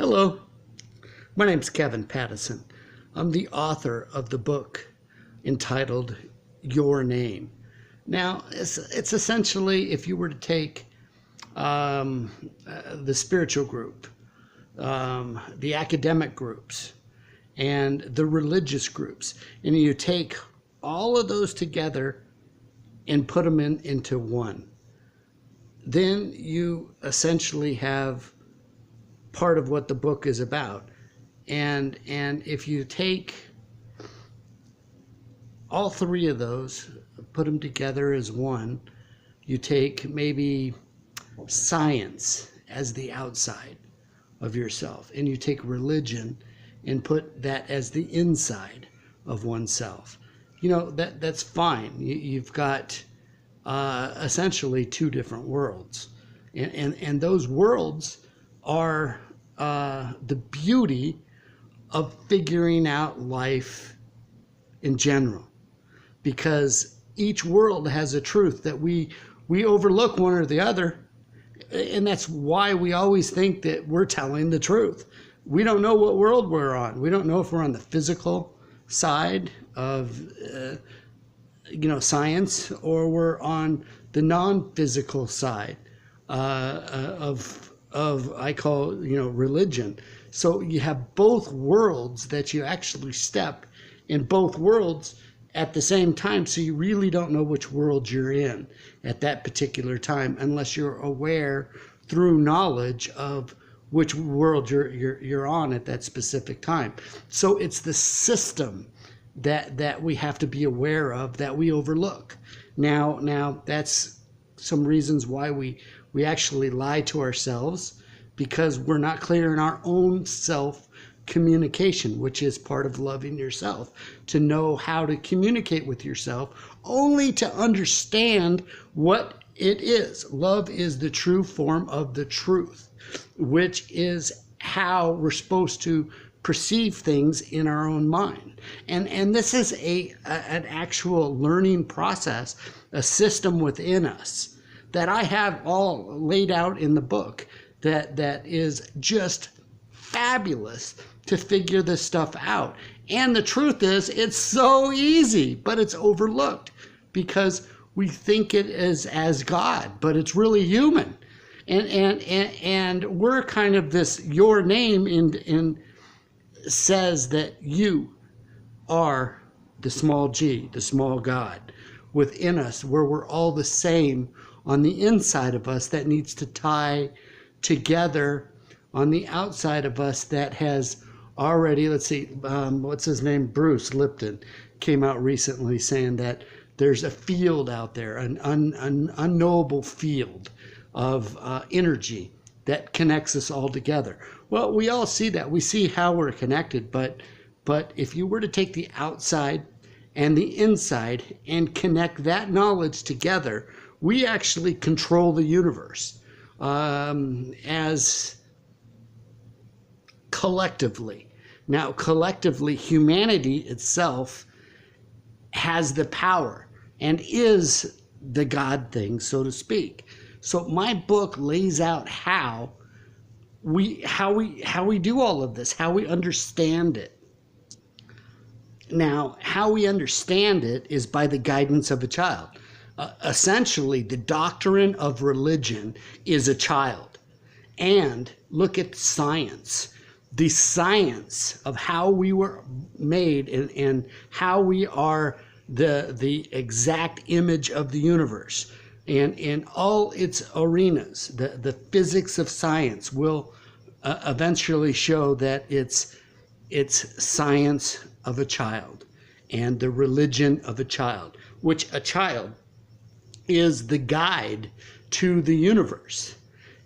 Hello, my name's Kevin Pattison. I'm the author of the book entitled Your Name. Now, it's essentially, if you were to take the spiritual group, the academic groups, and the religious groups, and you take all of those together and put them into one, then you essentially have part of what the book is about. And if you take all three of those, put them together as one, you take maybe science as the outside of yourself, and you take religion and put that as the inside of oneself. You know, that's fine. You've got essentially two different worlds, and those worlds are the beauty of figuring out life in general, because each world has a truth that we overlook one or the other, and that's why we always think that we're telling the truth. We don't know what world we're on. We don't know if we're on the physical side of science, or we're on the non-physical side of I call religion. So you have both worlds that you actually step in both worlds at the same time. So you really don't know which world you're in at that particular time, unless you're aware through knowledge of which world you're on at that specific time. So it's the system that we have to be aware of, that we overlook. Now that's some reasons why we actually lie to ourselves, because we're not clear in our own self communication, which is part of loving yourself, to know how to communicate with yourself, only to understand what it is. Love is the true form of the truth, which is how we're supposed to perceive things in our own mind. And this is an actual learning process, a system within us that I have all laid out in the book, that is just fabulous to figure this stuff out. And the truth is, it's so easy, but it's overlooked because we think it is as God, but it's really human. And we're kind of this, your name in says that you are the small g, the small God within us, where we're all the same on the inside of us, that needs to tie together on the outside of us, that has already, let's see, what's his name? Bruce Lipton came out recently saying that there's a field out there, an unknowable field of energy that connects us all together. Well, we all see that. We see how we're connected, but if you were to take the outside and the inside and connect that knowledge together, we actually control the universe as collectively. Now, collectively, humanity itself has the power and is the God thing, so to speak. So my book lays out how we do all of this, how we understand it. Now, how we understand it is by the guidance of a child. Essentially, the doctrine of religion is a child. And look at science. The science of how we were made and how we are the exact image of the universe. And in all its arenas, the physics of science will eventually show that it's science of a child and the religion of a child, which a child is the guide to the universe,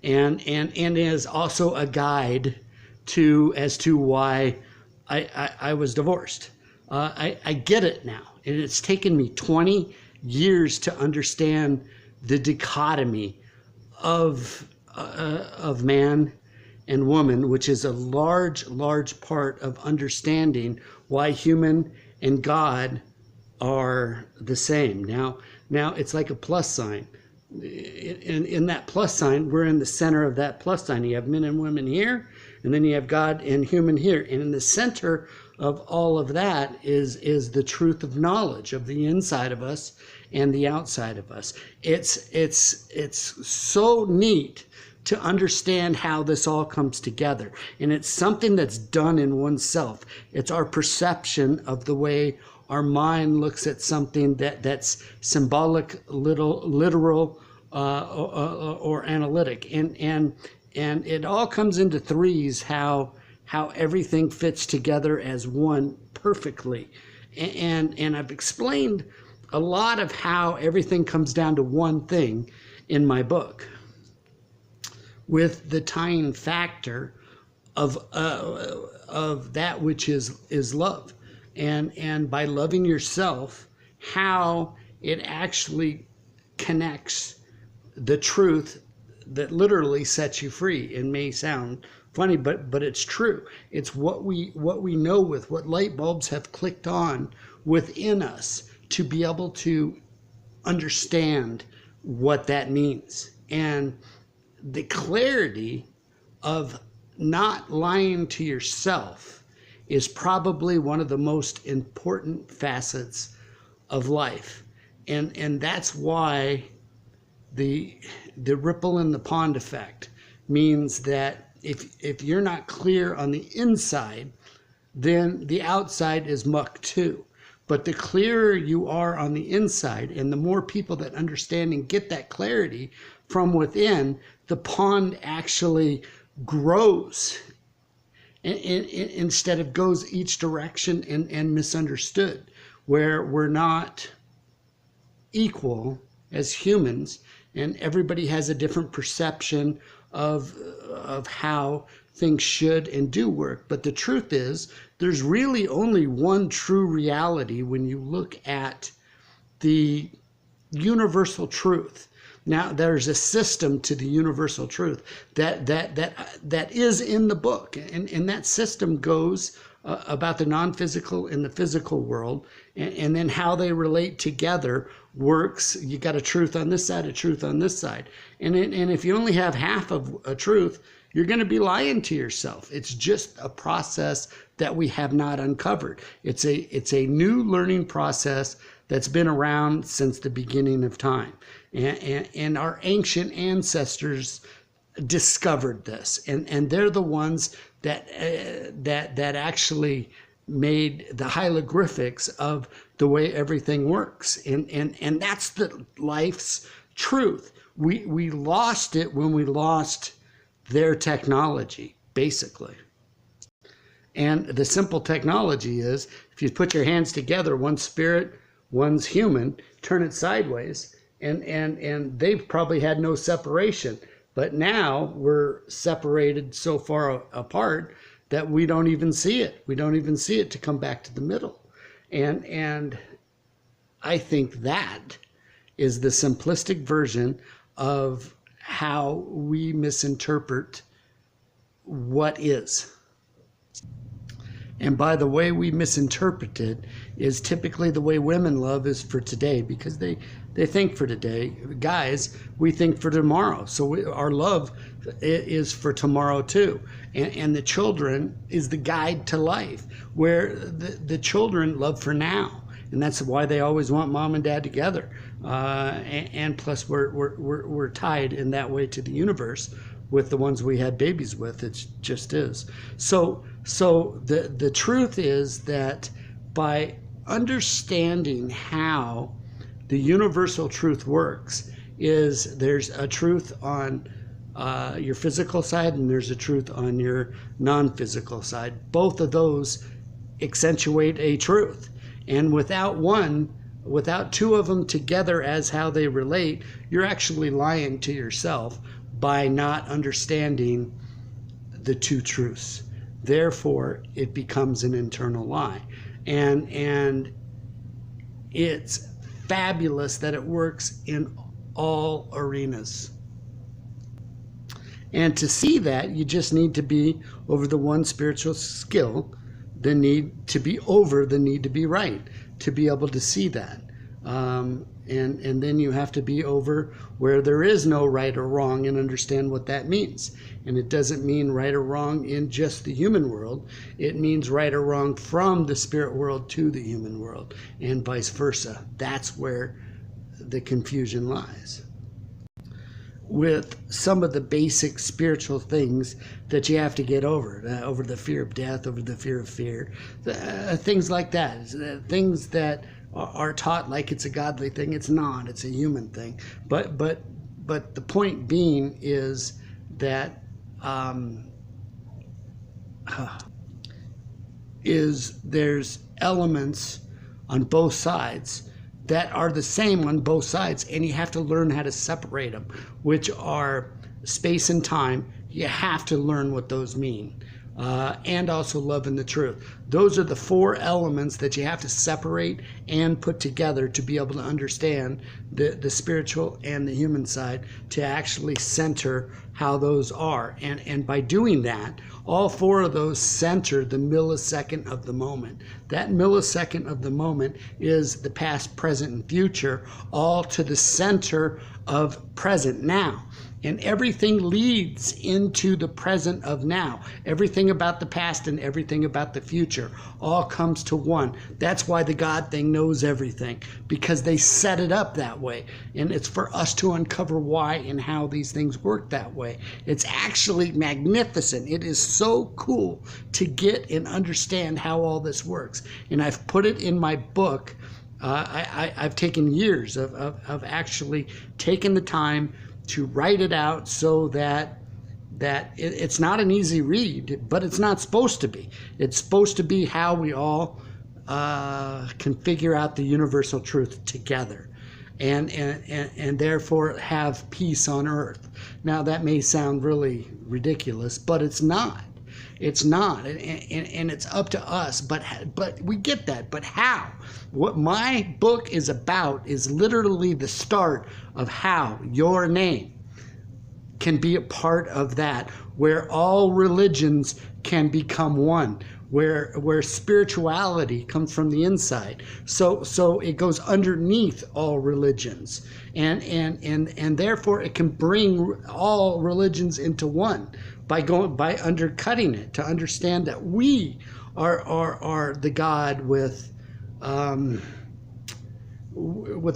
and is also a guide as to why I was divorced. I get it now, and it's taken me 20 years to understand the dichotomy of man and woman, which is a large part of understanding why human and God are the same. Now it's like a plus sign. in that plus sign, we're in the center of that plus sign. You have men and women here, and then you have God and human here. And in the center of all of that is the truth of knowledge of the inside of us and the outside of us. It's so neat to understand how this all comes together. And it's something that's done in oneself. It's our perception of the way our mind looks at something that's symbolic, literal, or analytic. And it all comes into threes, how everything fits together as one perfectly. And I've explained a lot of how everything comes down to one thing in my book, with the tying factor of that which is love. And by loving yourself, how it actually connects the truth that literally sets you free. It may sound funny, but it's true. It's what we know, with what light bulbs have clicked on within us to be able to understand what that means. And the clarity of not lying to yourself is probably one of the most important facets of life. And that's why the ripple in the pond effect means that if you're not clear on the inside, then the outside is muck too. But the clearer you are on the inside, and the more people that understand and get that clarity from within, the pond actually grows instead of goes each direction and misunderstood, where we're not equal as humans, and everybody has a different perception of how things should and do work. But the truth is, there's really only one true reality when you look at the universal truth. Now, there's a system to the universal truth that is in the book, and that system goes about the non-physical and the physical world, and then how they relate together works. You got a truth on this side, a truth on this side, and if you only have half of a truth, you're going to be lying to yourself. It's just a process that we have not uncovered. It's a new learning process that's been around since the beginning of time. And our ancient ancestors discovered this, and they're the ones that actually made the hieroglyphics of the way everything works, and that's the life's truth. We lost it when we lost their technology, basically. And the simple technology is, if you put your hands together, one's spirit, one's human, turn it sideways, and they've probably had no separation. But now we're separated so far apart that we don't even see it. We don't even see it to come back to the middle. And I think that is the simplistic version of how we misinterpret what is. And by the way we misinterpret it is typically the way women love is for today, because they think for today. Guys, we think for tomorrow. So our love is for tomorrow too. And the children is the guide to life, where the children love for now. And that's why they always want mom and dad together. And plus we're tied in that way to the universe with the ones we had babies with. It just is. So the truth is that by understanding how the universal truth works, is there's a truth on your physical side and there's a truth on your non-physical side. Both of those accentuate a truth. And without two of them together as how they relate, you're actually lying to yourself by not understanding the two truths. Therefore, it becomes an internal lie. And it's fabulous that it works in all arenas. And to see that, you just need to be over the one spiritual skill, the need to be over the need to be right, to be able to see that. And then you have to be over where there is no right or wrong and understand what that means. And it doesn't mean right or wrong in just the human world. It means right or wrong from the spirit world to the human world and vice versa. That's where the confusion lies. With some of the basic spiritual things that you have to get over the fear of death, over the fear of fear, things like that, things that are taught like it's a godly thing. It's not. It's a human thing. But the point being is that there's elements on both sides that are the same on both sides, and you have to learn how to separate them, which are space and time. You have to learn what those mean. And also love and the truth. Those are the four elements that you have to separate and put together to be able to understand the spiritual and the human side, to actually center how those are. And by doing that, all four of those center the millisecond of the moment. That millisecond of the moment is the past, present, and future, all to the center of present now. And everything leads into the present of now. Everything about the past and everything about the future all comes to one. That's why the God thing knows everything, because they set it up that way. And it's for us to uncover why and how these things work that way. It's actually magnificent. It is so cool to get and understand how all this works. And I've put it in my book. I've taken years of actually taking the time to write it out so that it's not an easy read, but it's not supposed to be. It's supposed to be how we all can figure out the universal truth together, and therefore have peace on earth. Now that may sound really ridiculous, but it's not. It's not, and it's up to us, but we get that. But how? What my book is about is literally the start of how your name can be a part of that, where all religions can become one, where spirituality comes from the inside. So it goes underneath all religions, and therefore it can bring all religions into one by undercutting it, to understand that we are the God with the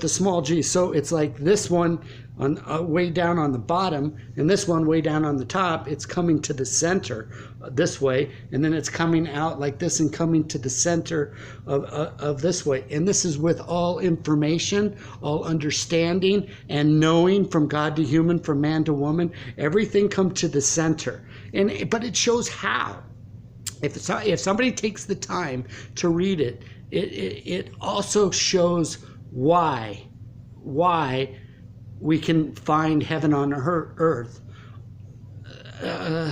small g. So it's like this one on way down on the bottom, and this one way down on the top. It's coming to the center this way, and then it's coming out like this and coming to the center of this way. And this is with all information, all understanding and knowing, from God to human, from man to woman. Everything come to the center. But it shows how. If somebody takes the time to read it, it also shows why we can find heaven on earth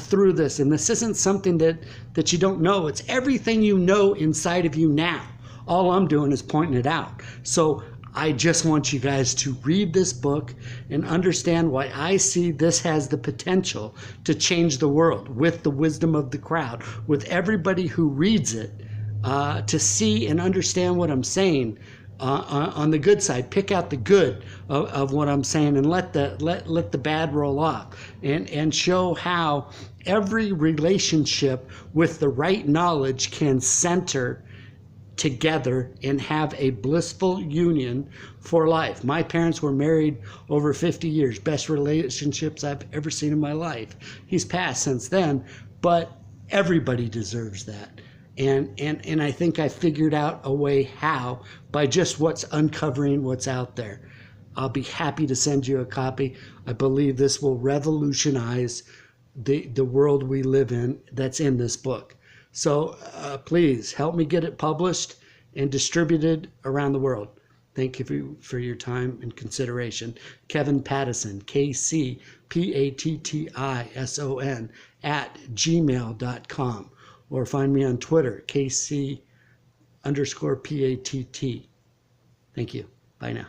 through this. And this isn't something that you don't know. It's everything you know inside of you now. All I'm doing is pointing it out. So I just want you guys to read this book and understand why I see this has the potential to change the world, with the wisdom of the crowd, with everybody who reads it, to see and understand what I'm saying. On the good side, pick out the good of what I'm saying, and let the bad roll off, and show how every relationship with the right knowledge can center together and have a blissful union for life. My parents were married over 50 years, best relationships I've ever seen in my life. He's passed since then, but everybody deserves that. And I think I figured out a way how, by just uncovering what's out there. I'll be happy to send you a copy. I believe this will revolutionize the world we live in that's in this book. So please help me get it published and distributed around the world. Thank you for your time and consideration. Kevin Pattison, KCPATTISON @gmail.com. Or find me on Twitter, KC_PATT. Thank you. Bye now.